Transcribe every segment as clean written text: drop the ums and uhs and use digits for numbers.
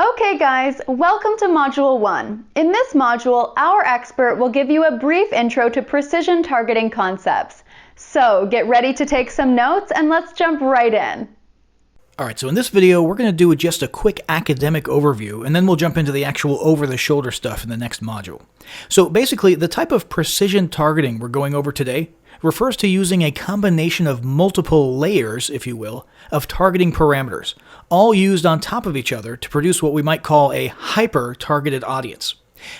Okay guys, welcome to Module 1. In this module, our expert will give you a brief intro to precision targeting concepts. So get ready to take some notes and let's jump right in. Alright, so in this video, we're going to do just a quick academic overview, and then we'll jump into the actual over-the-shoulder stuff in the next module. So basically, the type of precision targeting we're going over today refers to using a combination of multiple layers, if you will, of targeting parameters, all used on top of each other to produce what we might call a hyper-targeted audience.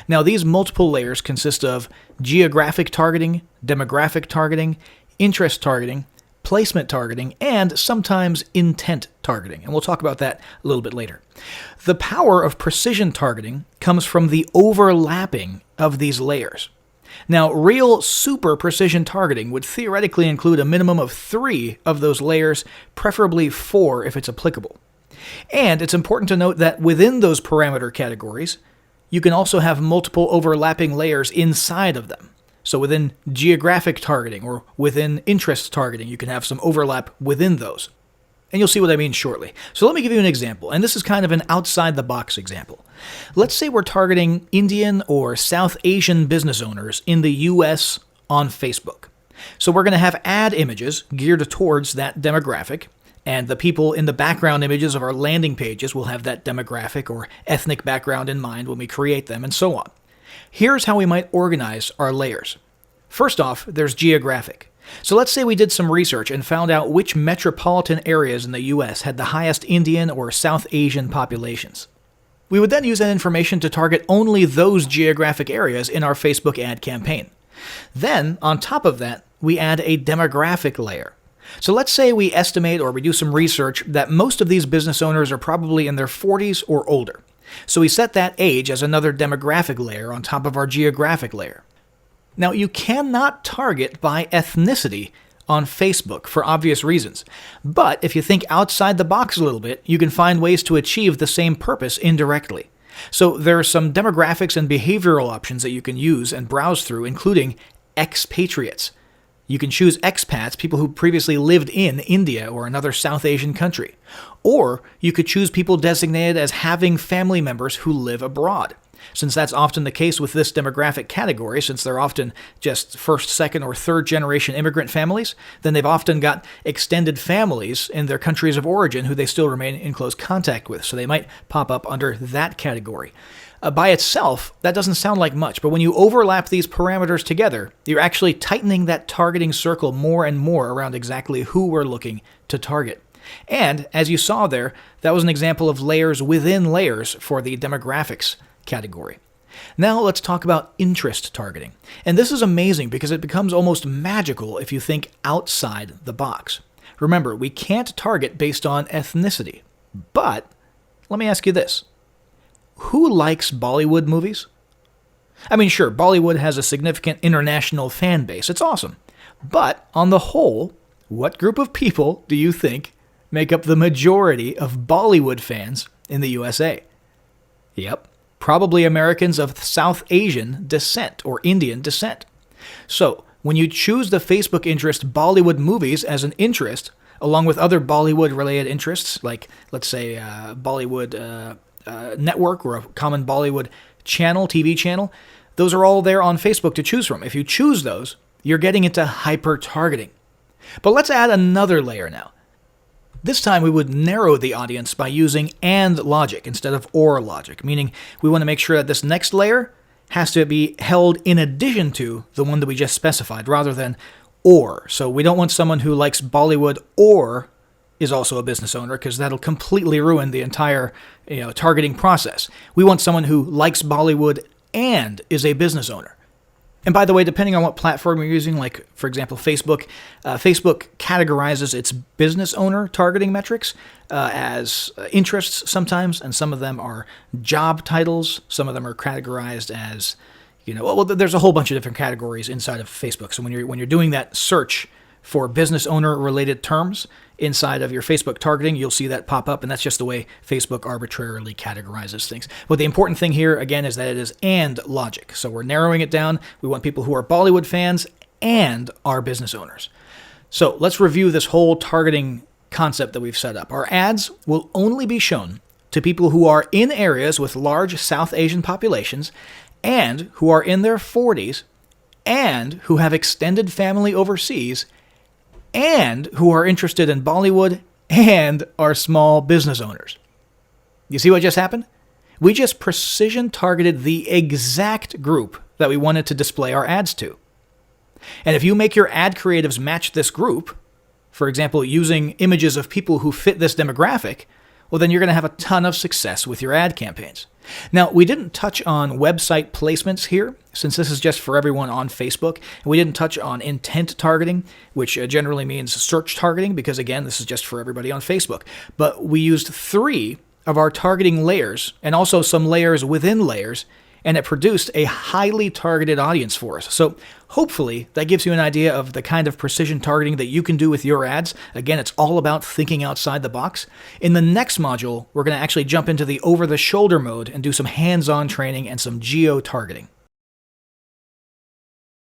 Now, these multiple layers consist of geographic targeting, demographic targeting, interest targeting, placement targeting, and sometimes intent targeting, and we'll talk about that a little bit later. The power of precision targeting comes from the overlapping of these layers. Now, real super precision targeting would theoretically include a minimum of 3 of those layers, preferably 4 if it's applicable. And it's important to note that within those parameter categories, you can also have multiple overlapping layers inside of them. So within geographic targeting or within interest targeting, you can have some overlap within those. And you'll see what I mean shortly. So let me give you an example, and this is kind of an outside-the-box example. Let's say we're targeting Indian or South Asian business owners in the US on Facebook. So we're going to have ad images geared towards that demographic, and the people in the background images of our landing pages will have that demographic or ethnic background in mind when we create them, and so on. Here's how we might organize our layers. First off, there's geographic. So let's say we did some research and found out which metropolitan areas in the US had the highest Indian or South Asian populations. We would then use that information to target only those geographic areas in our Facebook ad campaign. Then, on top of that, we add a demographic layer. So let's say we estimate or we do some research that most of these business owners are probably in their 40s or older. So we set that age as another demographic layer on top of our geographic layer. Now, you cannot target by ethnicity on Facebook for obvious reasons, but if you think outside the box a little bit, you can find ways to achieve the same purpose indirectly. So there are some demographics and behavioral options that you can use and browse through, including expatriates. You can choose expats, people who previously lived in India or another South Asian country. Or you could choose people designated as having family members who live abroad. Since that's often the case with this demographic category, since they're often just first, second, or third generation immigrant families, then they've often got extended families in their countries of origin who they still remain in close contact with, so they might pop up under that category. By itself, that doesn't sound like much, but when you overlap these parameters together, you're actually tightening that targeting circle more and more around exactly who we're looking to target. And, as you saw there, that was an example of layers within layers for the demographics category. Now let's talk about interest targeting. And this is amazing because it becomes almost magical if you think outside the box. Remember, we can't target based on ethnicity. But, let me ask you this. Who likes Bollywood movies? I mean, sure, Bollywood has a significant international fan base. It's awesome. But, on the whole, what group of people do you think make up the majority of Bollywood fans in the USA? Yep, probably Americans of South Asian descent or Indian descent. So, when you choose the Facebook interest Bollywood movies as an interest, along with other Bollywood-related interests, like, let's say, Bollywood network or a common Bollywood channel, TV channel, those are all there on Facebook to choose from. If you choose those, you're getting into hyper-targeting. But let's add another layer now. This time we would narrow the audience by using AND logic instead of OR logic, meaning we want to make sure that this next layer has to be held in addition to the one that we just specified, rather than OR. So we don't want someone who likes Bollywood or is also a business owner, because that'll completely ruin the entire targeting process. We want someone who likes Bollywood and is a business owner. And by the way, depending on what platform you're using, like, for example, Facebook, Facebook categorizes its business owner targeting metrics as interests sometimes, and some of them are job titles. Some of them are categorized as, well, there's a whole bunch of different categories inside of Facebook. So when you're doing that search for business owner related terms inside of your Facebook targeting, you'll see that pop up, and that's just the way Facebook arbitrarily categorizes things. But the important thing here, again, is that it is AND logic. So we're narrowing it down. We want people who are Bollywood fans and are business owners. So let's review this whole targeting concept that we've set up. Our ads will only be shown to people who are in areas with large South Asian populations and who are in their 40s and who have extended family overseas and who are interested in Bollywood and are small business owners. You see what just happened? We just precision targeted the exact group that we wanted to display our ads to. And if you make your ad creatives match this group, for example, using images of people who fit this demographic, well, then you're going to have a ton of success with your ad campaigns. Now, we didn't touch on website placements here, since this is just for everyone on Facebook. And we didn't touch on intent targeting, which generally means search targeting, because again, this is just for everybody on Facebook. But we used 3 of our targeting layers, and also some layers within layers, and it produced a highly targeted audience for us. So hopefully that gives you an idea of the kind of precision targeting that you can do with your ads. Again, it's all about thinking outside the box. In the next module, we're going to actually jump into the over-the-shoulder mode and do some hands-on training and some geo-targeting.